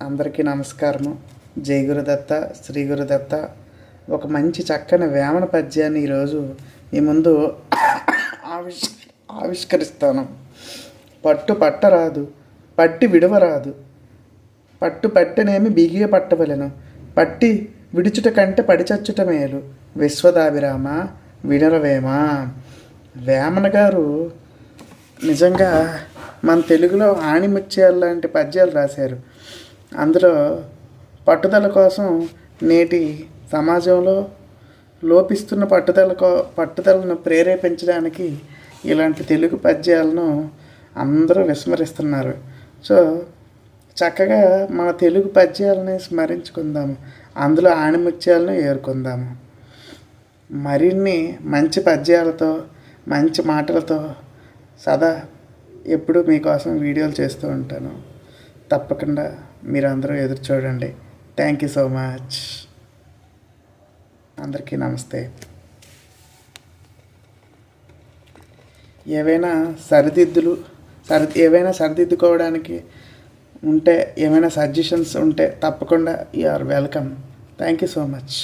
అందరికీ నమస్కారము. జై గురుదత్త, శ్రీ గురుదత్త. ఒక మంచి చక్కని వేమన పద్యాన్ని ఈరోజు మీ ముందు ఆవిష్కరిస్తాను. పట్టు పట్టరాదు, పట్టి విడవరాదు, పట్టు పట్టనేమి బిగియ పట్టవలెను, పట్టి విడుచుట కంటే పడిచచ్చుట మేలు, విశ్వదాభిరామ వినరవేమా. వేమన గారు నిజంగా మన తెలుగులో ఆణిముత్యాలు లాంటి పద్యాలు రాశారు. అందులో పట్టుదల కోసం నేటి సమాజంలో లోపిస్తున్న పట్టుదలను ప్రేరేపించడానికి ఇలాంటి తెలుగు పద్యాలను అందరూ విస్మరిస్తున్నారు. సో చక్కగా మన తెలుగు పద్యాలని స్మరించుకుందాము, అందులో ఆణిముత్యాలను ఏరుకుందాము. మరిన్ని మంచి పద్యాలతో, మంచి మాటలతో సదా ఎప్పుడు మీకోసం వీడియోలు చేస్తూ ఉంటాను. తప్పకుండా మీరు అందరూ ఎదురు చూడండి. Thank you so much. అందరికీ నమస్తే. ఏవైనా సరిదిద్దుకోవడానికి ఉంటే, ఏమైనా సజెషన్స్ ఉంటే తప్పకుండా you are welcome. Thank you so much.